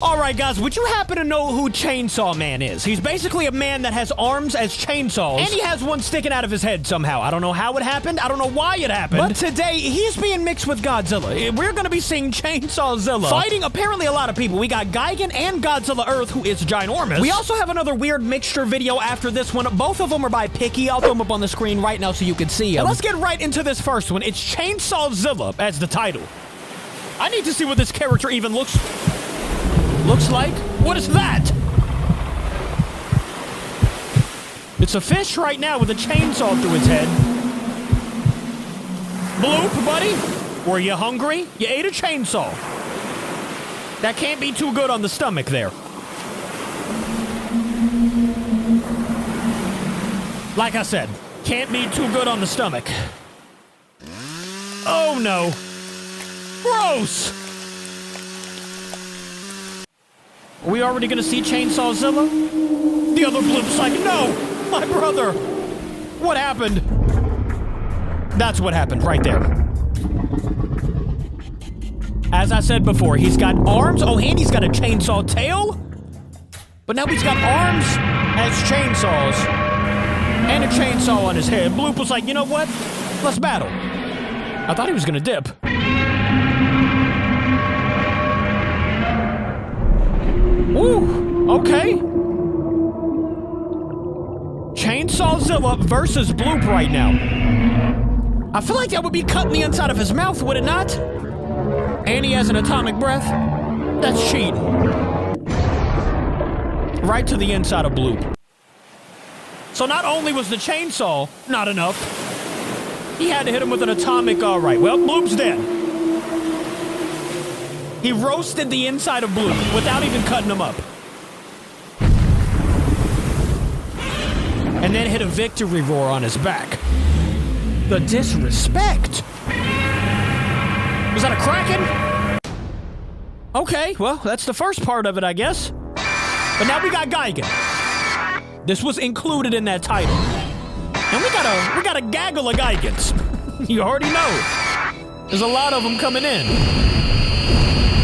Alright guys, would you happen to know who Chainsaw Man is? He's basically a man that has arms as chainsaws, and he has one sticking out of his head somehow. I don't know how it happened, I don't know why it happened, but today, he's being mixed with Godzilla. We're gonna be seeing Chainsaw ZILLA fighting apparently a lot of people. We got Gigan and Godzilla Earth, who is ginormous. We also have another weird mixture video after this one. Both of them are by Picky. I'll throw them up on the screen right now so you can see them. Let's get right into this first one. It's Chainsaw ZILLA as the title. I need to see what this character even looks like. What is that? It's a fish right now with a chainsaw through its head. Bloop, buddy. Were you hungry? You ate a chainsaw. That can't be too good on the stomach there. Like I said, can't be too good on the stomach. Oh no. Gross. Are we already gonna see Chainsaw ZILLA? The other Bloop's like, no, my brother. What happened? That's what happened right there. As I said before, he's got arms. Oh, and he's got a chainsaw tail. But now he's got arms as chainsaws and a chainsaw on his head. Bloop was like, you know what? Let's battle. I thought he was gonna dip. Ooh, okay. Chainsaw ZILLA versus Bloop right now. I feel like that would be cutting the inside of his mouth, would it not? And he has an atomic breath. That's cheating. Right to the inside of Bloop. So not only was the chainsaw not enough, he had to hit him with an atomic. All right, well, Bloop's dead. He roasted the inside of Bloop without even cutting him up. And then hit a victory roar on his back. The disrespect. Was that a Kraken? Okay, well, that's the first part of it, I guess. But now we got Gigan. This was included in that title. And we got a gaggle of Gigans. You already know. There's a lot of them coming in.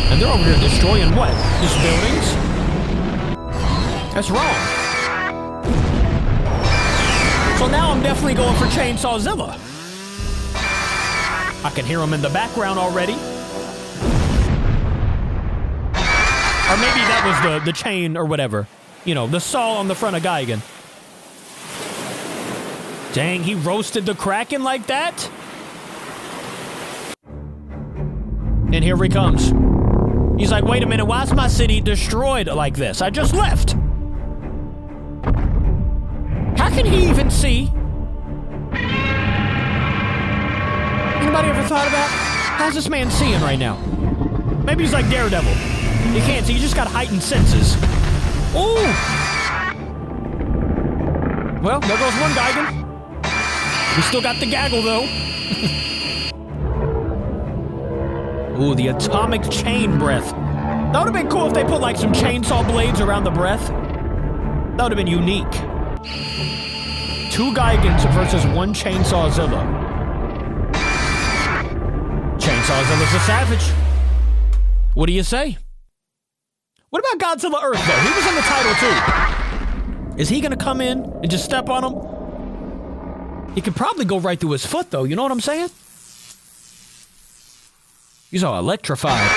And they're over here destroying what? Just buildings? That's wrong. So now I'm definitely going for Chainsaw ZILLA. I can hear him in the background already. Or maybe that was the chain or whatever. You know, the saw on the front of Gigan. Dang, he roasted the Kraken like that? And here he comes. He's like, wait a minute, why is my city destroyed like this? I just left. How can he even see? Anybody ever thought about, how's this man seeing right now? Maybe he's like Daredevil. He can't see, he just got heightened senses. Ooh! Well, there goes one Gigan. We still got the gaggle, though. Ooh, the atomic chain breath. That would have been cool if they put, like, some chainsaw blades around the breath. That would have been unique. 2 Gigans versus 1 Chainsaw ZILLA. Chainsaw ZILLA's a savage. What do you say? What about Godzilla Earth, though? He was in the title, too. Is he gonna come in and just step on him? He could probably go right through his foot, though. You know what I'm saying? He's all electrified.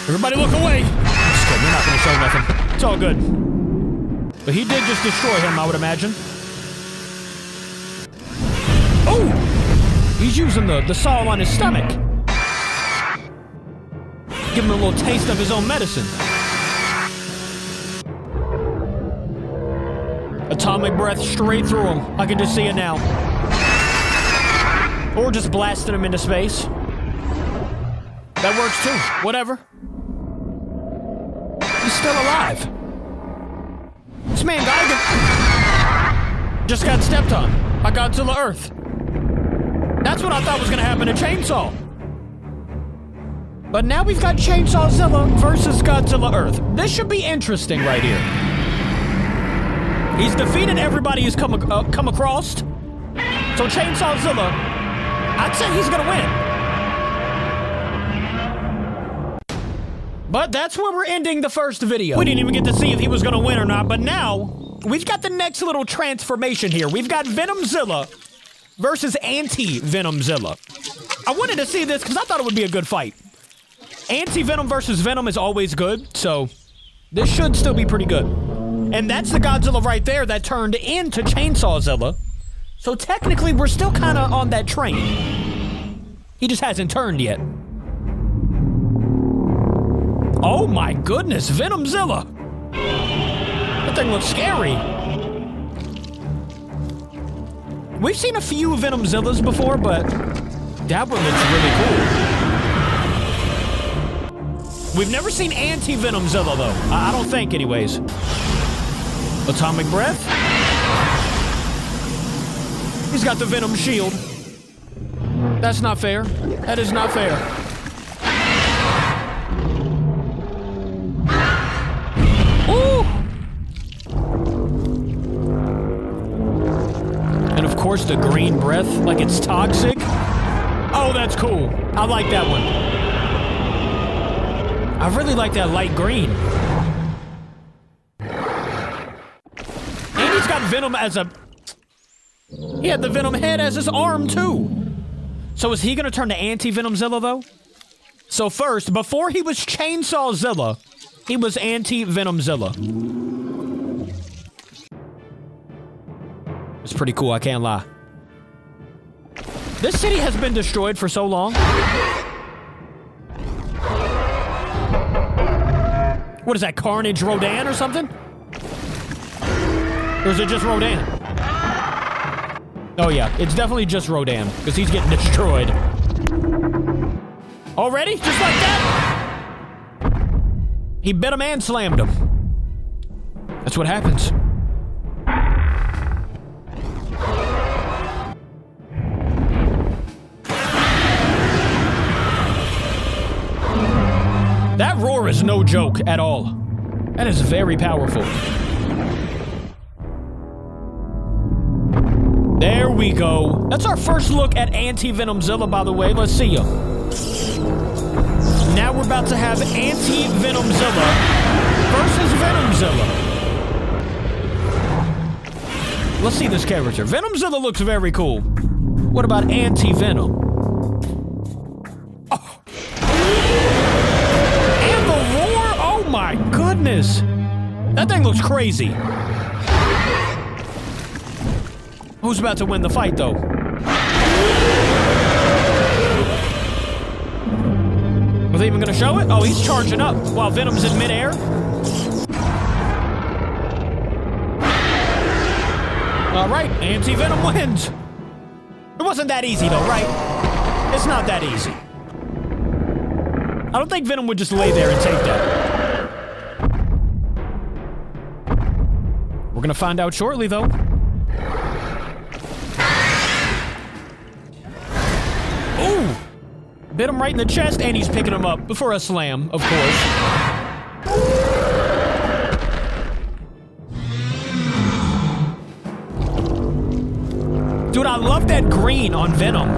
Everybody look away. Just kidding, we're not gonna show nothing. It's all good. But he did just destroy him, I would imagine. Oh! He's using the saw on his stomach. Give him a little taste of his own medicine. Atomic breath straight through him. I can just see it now. Or just blasting him into space. That works too. Whatever. He's still alive. This man Gigan just got stepped on by Godzilla Earth. That's what I thought was gonna happen to Chainsaw. But now we've got Chainsaw ZILLA versus Godzilla Earth. This should be interesting right here. He's defeated everybody he's come across. So Chainsaw ZILLA I'd say he's gonna win. But that's where we're ending the first video. We didn't even get to see if he was gonna win or not, but now we've got the next little transformation here. We've got Venomzilla versus Anti-Venomzilla. I wanted to see this because I thought it would be a good fight. Anti-Venom versus Venom is always good, so this should still be pretty good. And that's the Godzilla right there that turned into Chainsawzilla. So technically, we're still kind of on that train. He just hasn't turned yet. Oh my goodness, Venomzilla! That thing looks scary. We've seen a few Venomzillas before, but that one looks really cool. We've never seen Anti-Venomzilla, though. I don't think, anyways. Atomic Breath. He's got the Venom Shield. That's not fair. That is not fair. Ooh! And of course, the green breath, like it's toxic. Oh, that's cool. I like that one. I really like that light green. And he's got Venom as a... He had the Venom head as his arm, too. So is he gonna turn to Anti-Venomzilla, though? So first, before he was Chainsawzilla, he was Anti-Venomzilla. It's pretty cool, I can't lie. This city has been destroyed for so long. What is that, Carnage Rodan or something? Or is it just Rodan? Oh yeah, it's definitely just Rodan, because he's getting destroyed. Already? Just like that? He bit him and slammed him. That's what happens. That roar is no joke at all. That is very powerful. There we go. That's our first look at Anti-Venomzilla, by the way. Let's see ya. Now we're about to have Anti-Venomzilla versus Venomzilla. Let's see this character. Venomzilla looks very cool. What about Anti-Venom? Oh. And the roar? Oh my goodness. That thing looks crazy. Who's about to win the fight, though? Are they even gonna show it? Oh, he's charging up while Venom's in midair. All right, Anti-Venom wins. It wasn't that easy, though, right? It's not that easy. I don't think Venom would just lay there and take that. We're gonna find out shortly, though. Ooh! Bit him right in the chest, and he's picking him up before a slam, of course. Dude, I love that green on Venom.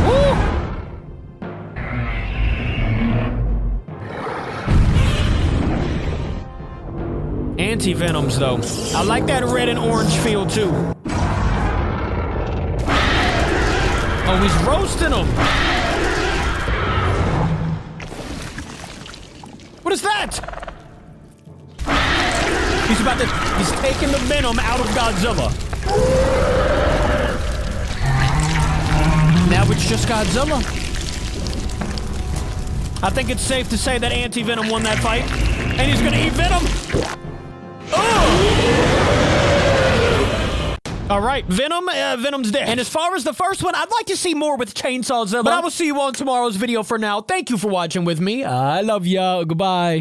Woo! Anti-Venoms, though. I like that red and orange feel, too. Oh, he's roasting him. What is that? He's taking the Venom out of Godzilla. Now it's just Godzilla. I think it's safe to say that Anti-Venom won that fight. And he's gonna eat Venom. All right, Venom's dead. And as far as the first one, I'd like to see more with Chainsawzilla. But I will see you on tomorrow's video. For now, thank you for watching with me. I love ya. Goodbye.